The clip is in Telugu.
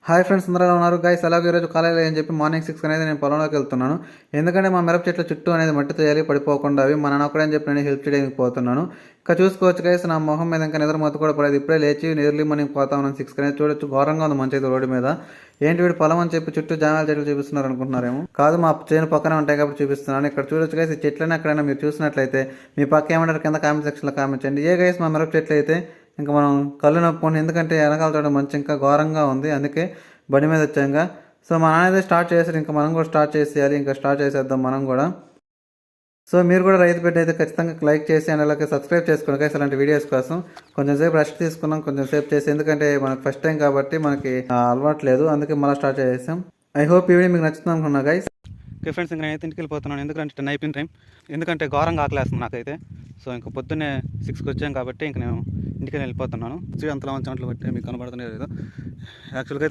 హాయ్ ఫ్రెండ్స్, అందరూ ఎలా ఉన్నారు గైస్? అలాగే ఈరోజు కాలేజీలో అని చెప్పి మార్నింగ్ 6 అనేది నేను పొలంలోకి వెళ్తున్నాను. ఎందుకంటే మా మిరప చెట్ల చుట్టూ అనేది మట్టితో వేయాలి, పడిపోకుండా అవి మా నాన్న ఒకడని చెప్పి నేను హెల్ప్ చేయడానికి పోతున్నాను. ఇంకా చూసుకోవచ్చు గైస్, నా మొహం మీద ఇంకా నిద్ర మొత్తం కూడా పడేది. ఇప్పుడే లేచి ఎర్లీ మార్నింగ్ పోతా ఉన్నాను 6 అనేది. చూడొచ్చు ఘోరంగా ఉంది మంచి అయితే రోడ్డు మీద. ఏంటి వీడు పొలం అని చెప్పి చుట్టూ జామాల చెట్లు చూపిస్తున్నారు అనుకుంటున్నారేమో. కాదు, మా చేను పక్కనే ఉంటాయి కాబట్టి చూపిస్తున్నాను. ఇక్కడ చూడొచ్చు గైస్, ఈ చెట్లని ఎక్కడైనా మీరు చూసినట్లయితే మీ పక్క ఏమంటారు కింద కామెంట్ సెక్షన్లో కామెంట్ చేయండి. ఏ గైస్, మా మిరప చెట్లు అయితే ఇంకా మనం కళ్ళు నొప్పుకోండి, ఎందుకంటే వెనకాల చూడడం మంచి ఇంకా ఘోరంగా ఉంది. అందుకే బండి మీద వచ్చాక సో మా నాన్న అయితే స్టార్ట్ చేశారు, ఇంకా మనం కూడా స్టార్ట్ చేసేయాలి. ఇంకా స్టార్ట్ చేసేద్దాం మనం కూడా. సో మీరు కూడా రైతు బిడ్డ అయితే ఖచ్చితంగా లైక్ చేసి అండ్ అలాగే సబ్స్క్రైబ్ చేసుకోండి గైస్ అలాంటి వీడియోస్ కోసం. కొంచెం సేపు రెస్ట్ తీసుకున్నాం, కొంచెం సేపు చేసి, ఎందుకంటే మనకు ఫస్ట్ టైం కాబట్టి మనకి అలవాటు లేదు, అందుకే మళ్ళీ స్టార్ట్ చేసాం. ఐ హోప్ ఈ వీడియో మీకు నచ్చుతుంది అనుకున్నా గైస్. ఓకే ఫ్రెండ్స్, ఇంకా నేనైతే ఇంటికి వెళ్ళిపోతున్నాను. ఎందుకంటే 10 అయిపోయిన టైం, ఎందుకంటే ఘోరంగా ఆకలేస్తుంది నాకైతే. సో ఇంకా పొద్దున్నే 6కి వచ్చాం కాబట్టి ఇంక నేను ఇంటికి వెళ్ళిపోతున్నాను. అంతలో మంచి బట్టి మీకు కనబడుతున్నాయి లేదు యాక్చువల్గా.